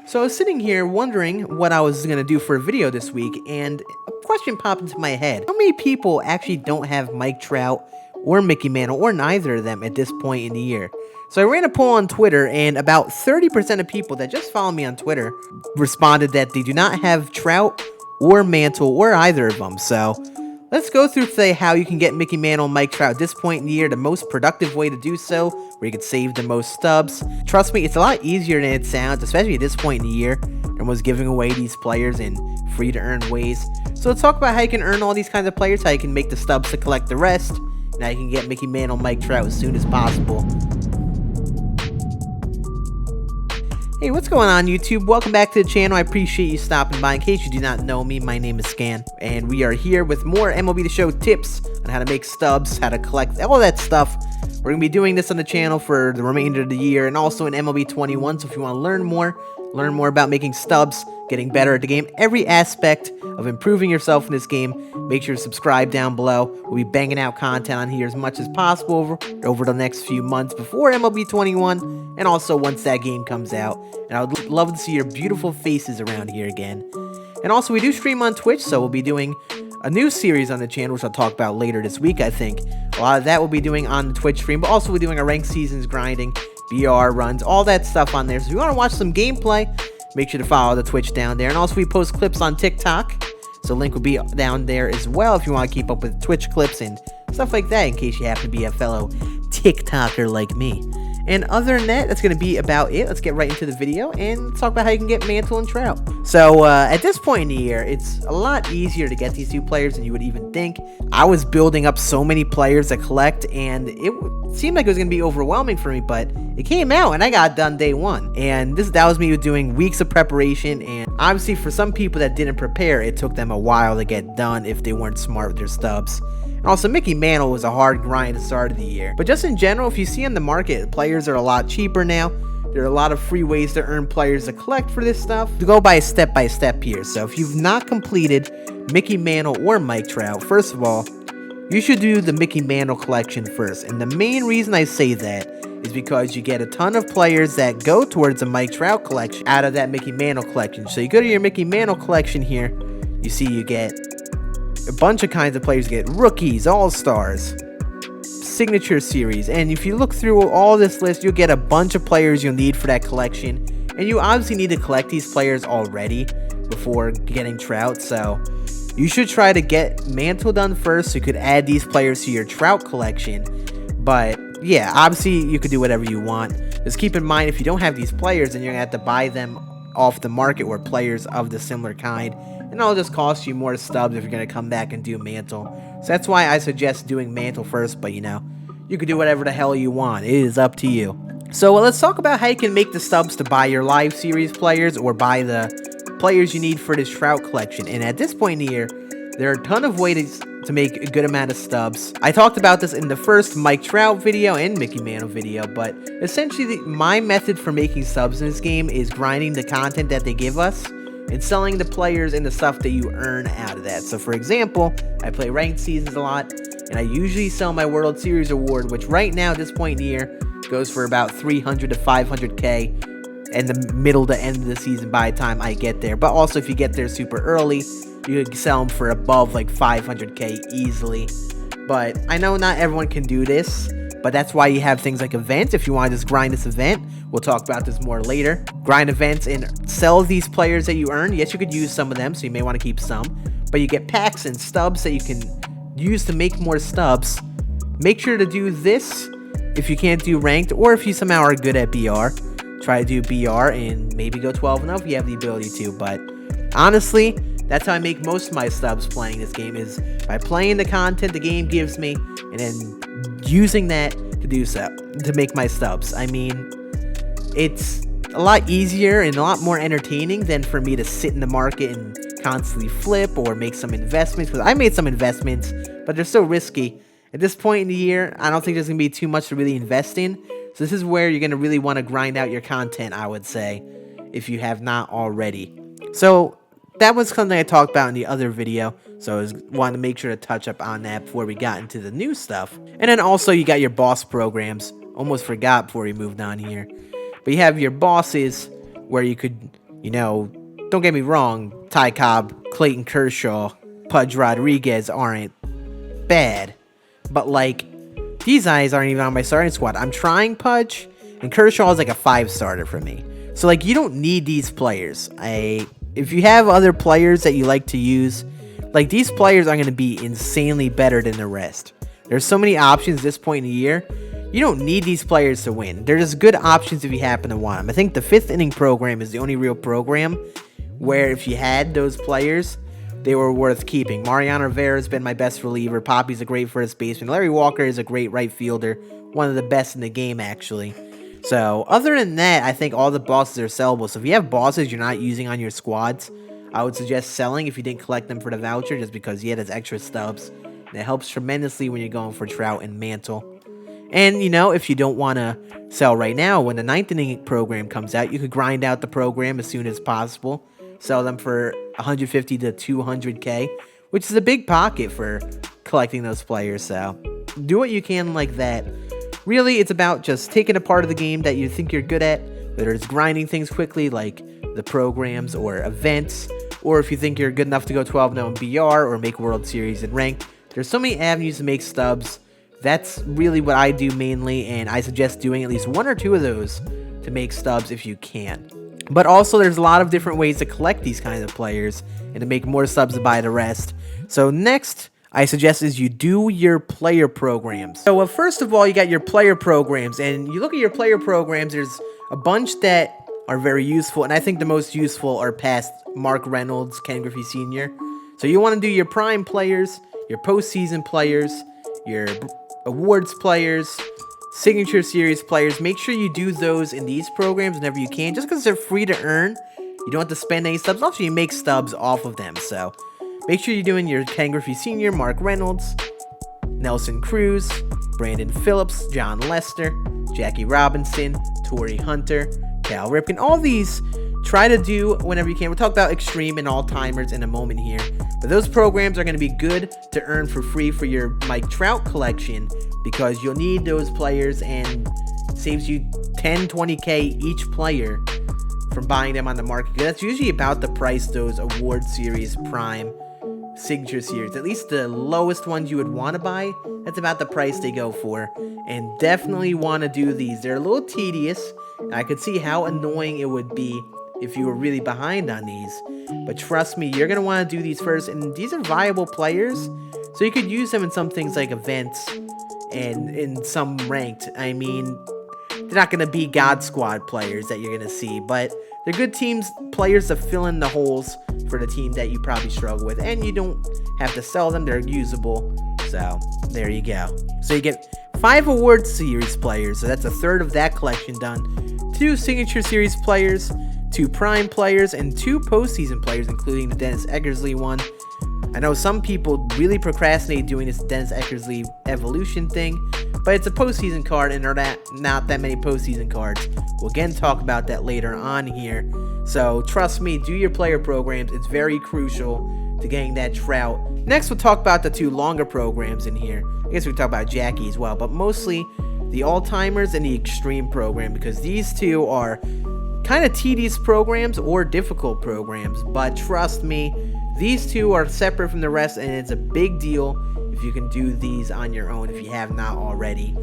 So I was sitting here wondering what I was going to do for a video this week, and a question popped into my head. How many people actually don't have Mike Trout or Mickey Mantle, or neither of them at this point in the year? So I ran a poll on Twitter, and about 30% of people that just follow me on Twitter responded that they do not have Trout or Mantle or either of them. So let's go through today how you can get Mickey Mantle and Mike Trout at this point in the year, the most productive way to do so, where you can save the most stubs. Trust me, it's a lot easier than it sounds, especially at this point in the year. Everyone's giving away these players in free to earn ways. So let's talk about how you can earn all these kinds of players, how you can make the stubs to collect the rest, and how you can get Mickey Mantle and Mike Trout as soon as possible. Hey, what's going on YouTube? Welcome back to the channel. I appreciate you stopping by. In case you do not know me, my name is Scann, and we are here with more MLB The Show tips on how to make stubs, how to collect all that stuff. We're going to be doing this on the channel for the remainder of the year and also in MLB 21, so if you want to learn more about making stubs, getting better at the game, every aspect of improving yourself in this game, make sure to subscribe down below. We'll be banging out content on here as much as possible over the next few months before MLB 21 and also once that game comes out. And I would love to see your beautiful faces around here again. And also, we do stream on Twitch, so we'll be doing a new series on the channel, which I'll talk about later this week, I think. A lot of that we'll be doing on the Twitch stream, but also we're doing our ranked seasons grinding, BR runs, all that stuff on there. So if you want to watch some gameplay, make sure to follow the Twitch down there. And also, we post clips on TikTok, so link will be down there as well if you want to keep up with Twitch clips and stuff like that, in case you happen to be a fellow TikToker like me. And other than that, that's going to be about it. Let's get right into the video and talk about how you can get Mantle and Trout. So at this point in the year, it's a lot easier to get these two players than you would even think. I was building up so many players to collect, and it seemed like it was going to be overwhelming for me, but it came out and I got done day one. And that was me doing weeks of preparation, and obviously for some people that didn't prepare, it took them a while to get done if they weren't smart with their stubs. Also, Mickey Mantle was a hard grind at the start of the year. But just in general, if you see on the market, players are a lot cheaper now. There are a lot of free ways to earn players to collect for this stuff. To go by step here. So if you've not completed Mickey Mantle or Mike Trout, first of all, you should do the Mickey Mantle collection first. And the main reason I say that is because you get a ton of players that go towards a Mike Trout collection out of that Mickey Mantle collection. So you go to your Mickey Mantle collection here, you see you get a bunch of kinds of players. You get rookies, all-stars, signature series, and if you look through all this list, you'll get a bunch of players you'll need for that collection, and you obviously need to collect these players already before getting Trout, so you should try to get Mantle done first so you could add these players to your Trout collection. But yeah, obviously you could do whatever you want. Just keep in mind, if you don't have these players, then you're gonna have to buy them off the market or players of the similar kind, and it'll just cost you more stubs if you're going to come back and do Mantle. So that's why I suggest doing Mantle first, but you know, you can do whatever the hell you want. It is up to you. So let's talk about how you can make the stubs to buy your live series players or buy the players you need for this Trout collection. And at this point in the year, there are a ton of ways to make a good amount of stubs. I talked about this in the first Mike Trout video and Mickey Mantle video, but essentially my method for making stubs in this game is grinding the content that they give us and selling the players and the stuff that you earn out of that. So for example, I play ranked seasons a lot, and I usually sell my World Series award, which right now at this point in the year goes for about 300 to 500k in the middle to end of the season by the time I get there. But also if you get there super early, you could sell them for above like 500k easily. But I know not everyone can do this, but that's why you have things like events. If you want to just grind this event, we'll talk about this more later. Grind events and sell these players that you earn. Yes, you could use some of them, so you may want to keep some. But you get packs and stubs that you can use to make more stubs. Make sure to do this if you can't do ranked, or if you somehow are good at BR. Try to do BR and maybe go 12-0 if you have the ability to. But honestly, that's how I make most of my stubs playing this game, is by playing the content the game gives me and then using that to do so, to make my stubs. I mean, it's a lot easier and a lot more entertaining than for me to sit in the market and constantly flip or make some investments, because I made some investments, but they're so risky. At this point in the year, I don't think there's going to be too much to really invest in. So this is where you're going to really want to grind out your content, I would say, if you have not already. So that was something I talked about in the other video, so I wanted to make sure to touch up on that before we got into the new stuff. And then also you got your boss programs. Almost forgot before we moved on here. But you have your bosses where you could, You know, don't get me wrong, Ty Cobb, Clayton Kershaw, Pudge Rodriguez aren't bad. But, like, these guys aren't even on my starting squad. I'm trying Pudge, and Kershaw is like a 5-starter for me. So, like, you don't need these players. If you have other players that you like to use, like, these players are going to be insanely better than the rest. There's so many options at this point in the year. You don't need these players to win. They're just good options if you happen to want them. I think the 5th inning program is the only real program where if you had those players, they were worth keeping. Mariano Rivera has been my best reliever. Poppy's a great first baseman. Larry Walker is a great right fielder. One of the best in the game, actually. So, other than that, I think all the bosses are sellable. So, if you have bosses you're not using on your squads, I would suggest selling if you didn't collect them for the voucher, just because, yeah, there's extra stubs. And it helps tremendously when you're going for Trout and Mantle. And, you know, if you don't want to sell right now, when the 9th inning program comes out, you could grind out the program as soon as possible. Sell them for $150 to $200K, which is a big pocket for collecting those players. So, do what you can like that. Really, it's about just taking a part of the game that you think you're good at, whether it's grinding things quickly like the programs or events, or if you think you're good enough to go 12-0 in BR or make World Series and rank. There's so many avenues to make stubs. That's really what I do mainly, and I suggest doing at least 1 or 2 of those to make stubs if you can. But also, there's a lot of different ways to collect these kinds of players and to make more subs to buy the rest. So next, I suggest is you do your player programs. So first of all, you got your player programs, and you look at your player programs, there's a bunch that are very useful, and I think the most useful are past Mark Reynolds, Ken Griffey Sr. So you want to do your prime players, your postseason players, your awards players, signature series players. Make sure you do those in these programs whenever you can, just because they're free to earn. You don't have to spend any stubs. Also, you make stubs off of them. So make sure you're doing your Ken Griffey Sr., Mark Reynolds, Nelson Cruz, Brandon Phillips, John Lester, Jackie Robinson, Torrey Hunter, Cal Ripken. All these try to do whenever you can. We'll talk about extreme and all-timers in a moment here. But those programs are going to be good to earn for free for your Mike Trout collection, because you'll need those players, and saves you 10, 20K each player from buying them on the market. That's usually about the price those award series, prime, signature series, at least the lowest ones you would want to buy, that's about the price they go for. And definitely want to do these. They're a little tedious. I could see how annoying it would be if you were really behind on these. But trust me, you're going to want to do these first. And these are viable players, so you could use them in some things like events and in some ranked. I mean, they're not going to be God Squad players that you're going to see, but they're good teams, players to fill in the holes for the team that you probably struggle with. And you don't have to sell them, they're usable. So, there you go. So you get 5 award series players, so that's a third of that collection done. 2 signature series players, 2 prime players, and 2 postseason players, including the Dennis Eckersley one. I know some people really procrastinate doing this Dennis Eckersley evolution thing, but it's a postseason card, and there are not that many postseason cards. We'll again talk about that later on here. So trust me, do your player programs. It's very crucial to getting that Trout. Next, we'll talk about the 2 longer programs in here. I guess we can talk about Jackie as well, but mostly the all-timers and the extreme program, because these 2 are kind of tedious programs or difficult programs. But trust me, these 2 are separate from the rest, and it's a big deal if you can do these on your own if you have not already.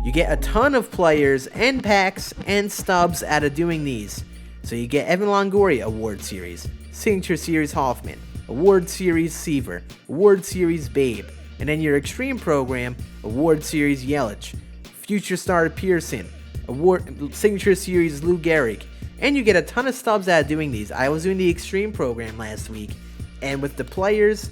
You get a ton of players and packs and stubs out of doing these. So you get Evan Longoria Award Series, Signature Series Hoffman, Award Series Seaver, Award Series Babe, and then your Extreme program, Award Series Yelich, Future Star Pearson, Award Signature Series Lou Gehrig, and you get a ton of stubs out of doing these. I was doing the Extreme program last week, and with the players,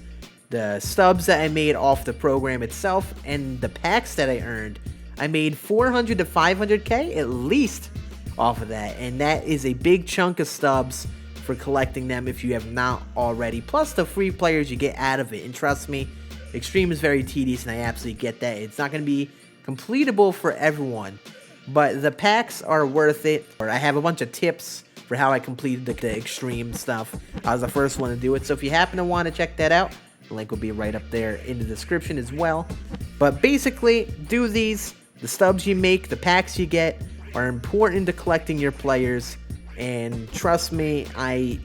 the stubs that I made off the program itself, and the packs that I earned, I made 400 to 500K at least off of that, and that is a big chunk of stubs for collecting them if you have not already, plus the free players you get out of it. And trust me, Extreme is very tedious, and I absolutely get that. It's not going to be completable for everyone, but the packs are worth it. I have a bunch of tips for how I completed the Extreme stuff. I was the first one to do it, so if you happen to want to check that out, the link will be right up there in the description as well. But basically, do these. The stubs you make, the packs you get, are important to collecting your players, And trust me,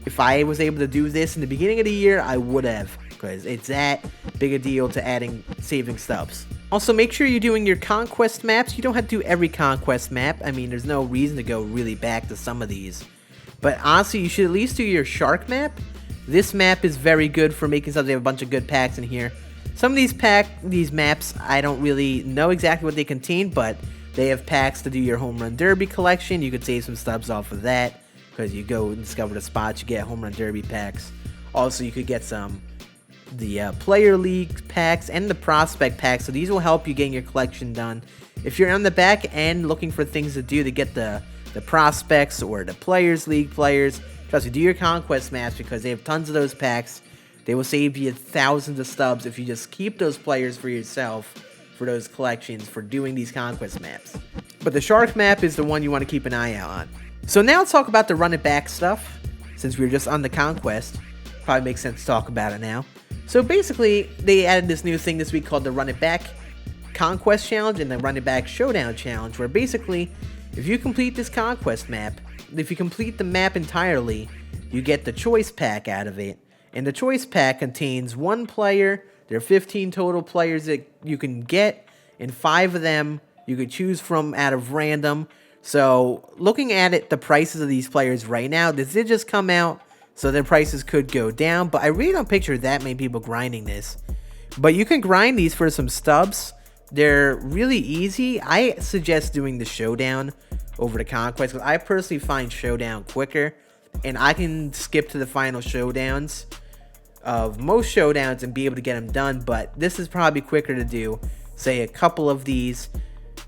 if I was able to do this in the beginning of the year, I would have, because it's that big a deal to saving stubs. Also, make sure you're doing your conquest maps. You don't have to do every conquest map. I mean, there's no reason to go really back to some of these. But honestly, you should at least do your shark map. This map is very good for making stuff. They have a bunch of good packs in here. Some of these maps, I don't really know exactly what they contain, but they have packs to do your home run derby collection. You could save some stubs off of that, because you go and discover the spots, you get home run derby packs. Also, you could get the player league packs and the prospect packs, so these will help you getting your collection done. If you're on the back end looking for things to do to get the prospects or the players league players, trust me, do your conquest maps, because they have tons of those packs. They will save you thousands of stubs if you just keep those players for yourself for those collections for doing these conquest maps. But the shark map is the one you want to keep an eye out on. So now let's talk about the run it back stuff. Since we were just on the conquest, probably makes sense to talk about it now. So basically, they added this new thing this week called the Run It Back Conquest Challenge and the Run It Back Showdown Challenge, where basically, if you complete this conquest map, if you complete the map entirely, you get the choice pack out of it. And the choice pack contains one player. There are 15 total players that you can get, and 5 of them you could choose from out of random. So, looking at it, the prices of these players right now, this did just come out, so their prices could go down, but I really don't picture that many people grinding this. But you can grind these for some stubs. They're really easy. I suggest doing the Showdown over the Conquest, because I personally find Showdown quicker, and I can skip to the final showdowns of most showdowns and be able to get them done, but this is probably quicker to do, say a couple of these,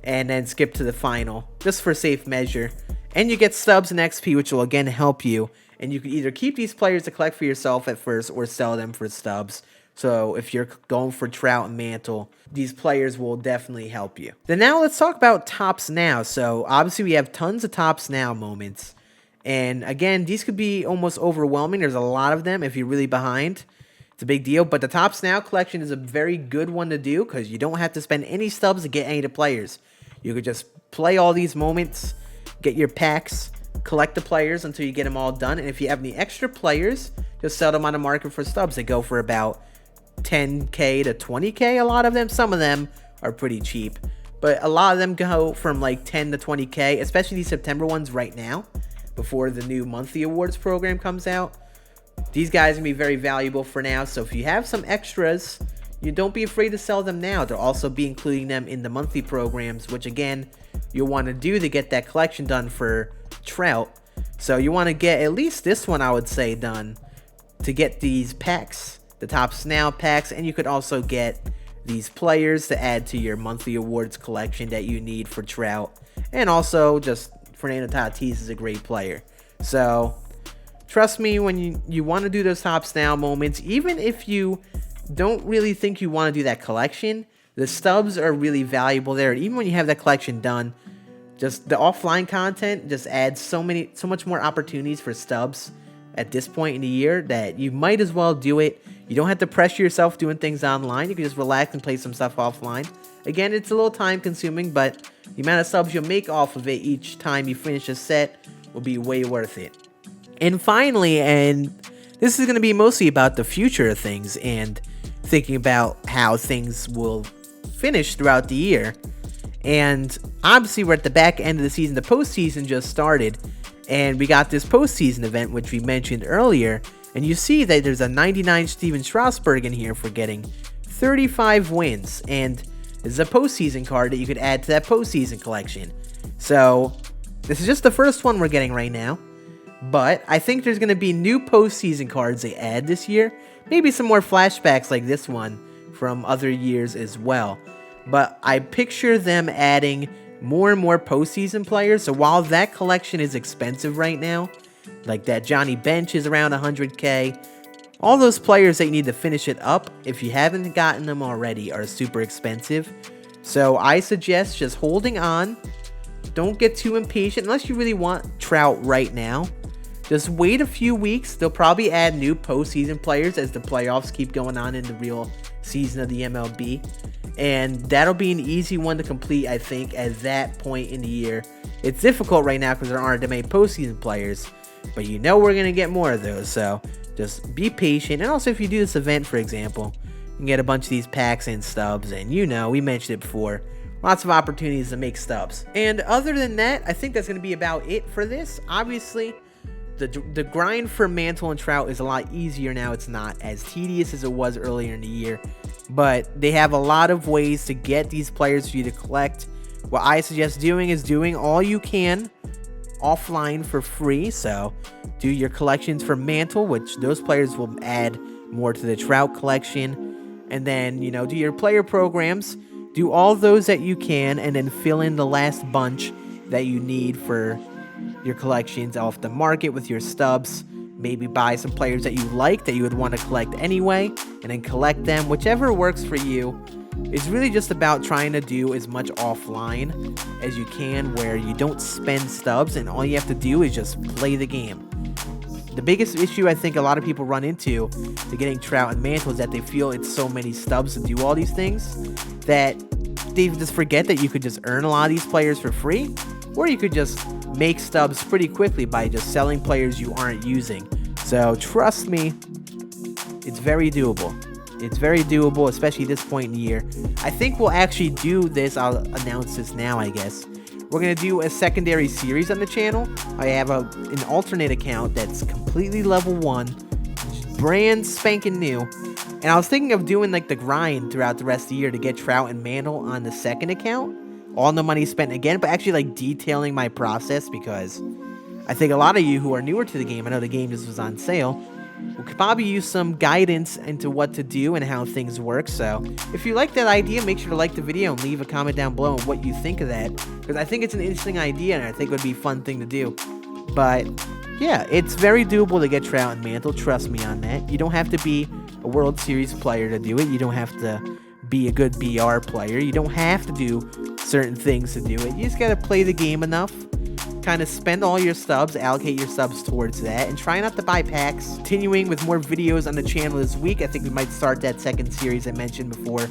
and then skip to the final, just for safe measure. And you get stubs and XP, which will again help you, and you can either keep these players to collect for yourself at first, or sell them for stubs. So if you're going for Trout and Mantle, these players will definitely help you. Then now let's talk about Tops Now. So obviously we have tons of Tops Now moments. And again, these could be almost overwhelming. There's a lot of them if you're really behind. It's a big deal. But the Tops Now collection is a very good one to do, because you don't have to spend any stubs to get any of the players. You could just play all these moments, get your packs, collect the players until you get them all done. And if you have any extra players, just sell them on the market for stubs. They go for about 10k to 20k, a lot of them. Some of them are pretty cheap, but a lot of them go from like 10 to 20k, especially these September ones right now, before the new monthly awards program comes out. These guys are going to be very valuable for now, so if you have some extras, you don't be afraid to sell them now. They'll also be including them in the monthly programs, which again, you'll want to do to get that collection done for Trout. So you want to get at least this one, I would say, done to get these packs, the Tops Now packs, and you could also get these players to add to your monthly awards collection that you need for Trout. And also, just Fernando Tatis is a great player. So trust me, when you want to do those Tops Now moments, even if you don't really think you want to do that collection, the stubs are really valuable there. And even when you have that collection done, just the offline content just adds so much more opportunities for stubs at this point in the year that you might as well do it. You don't have to pressure yourself doing things online. You can just relax and play some stuff offline. Again, it's a little time consuming, but the amount of subs you'll make off of it each time you finish a set will be way worth it. And finally, and this is going to be mostly about the future of things and thinking about how things will finish throughout the year. And obviously we're at the back end of the season. The postseason just started, and we got this postseason event, which we mentioned earlier. And you see that there's a 99 Steven Strasburg in here for getting 35 wins. And this is a postseason card that you could add to that postseason collection. So this is just the first one we're getting right now. But I think there's going to be new postseason cards they add this year. Maybe some more flashbacks like this one from other years as well. But I picture them adding more and more postseason players. So while that collection is expensive right now, like that Johnny Bench is around 100k, all those players that you need to finish it up, if you haven't gotten them already, are super expensive. So I suggest just holding on. Don't get too impatient unless you really want Trout right now. Just wait a few weeks. They'll probably add new postseason players as the playoffs keep going on in the real season of the MLB. and that'll be an easy one to complete, I think, at that point in the year. It's difficult right now because there aren't that many postseason players, but you know we're going to get more of those, so just be patient. And also, if you do this event, for example, you can get a bunch of these packs and stubs, and you know, we mentioned it before, lots of opportunities to make stubs. And other than that, I think that's going to be about it for this. Obviously, the grind for Mantle and Trout is a lot easier now. It's not as tedious as it was earlier in the year, but they have a lot of ways to get these players for you to collect. What I suggest doing is doing all you can offline for free. So do your collections for Mantle, which those players will add more to the Trout collection, and then, you know, do your player programs, do all those that you can, and then fill in the last bunch that you need for your collections off the market with your stubs. Maybe buy some players that you like that you would want to collect anyway, and then collect them. Whichever works for you. It's really just about trying to do as much offline as you can, where you don't spend stubs and all you have to do is just play the game. The biggest issue I think a lot of people run into to getting Trout and Mantle is that they feel it's so many stubs to do all these things that they just forget that you could just earn a lot of these players for free, or you could just make stubs pretty quickly by just selling players you aren't using. So trust me, it's very doable. It's very doable, especially this point in the year. I think we'll actually do this. I'll announce this now, I guess. We're going to do a secondary series on the channel. I have an alternate account that's completely level 1, brand spanking new. And I was thinking of doing like the grind throughout the rest of the year to get Trout and Mantle on the second account. All the money spent again, but actually like detailing my process, because I think a lot of you who are newer to the game, I know the game just was on sale, we could probably use some guidance into what to do and how things work. So if you like that idea, make sure to like the video and leave a comment down below on what you think of that, because I think it's an interesting idea and I think it would be a fun thing to do. But yeah, it's very doable to get Trout and Mantle, trust me on that. You don't have to be a World Series player to do it. You don't have to be a good BR player. You don't have to do certain things to do it. You just gotta play the game enough, kind of spend all your stubs, allocate your stubs towards that, and try not to buy packs. Continuing with more videos on the channel this week. I think we might start that second series I mentioned before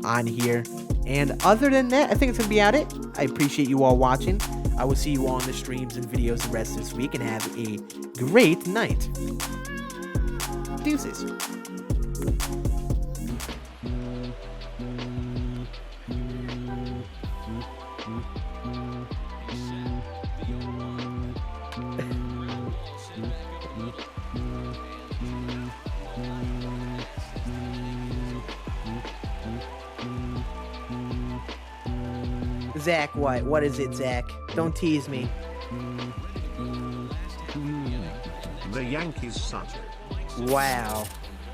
on here. And other than that, I think it's gonna be it. I appreciate you all watching. I will see you all in the streams and videos the rest of this week, and have a great night. Deuces. Zach, what? What is it, Zach? Don't tease me. The Yankees suck. Wow.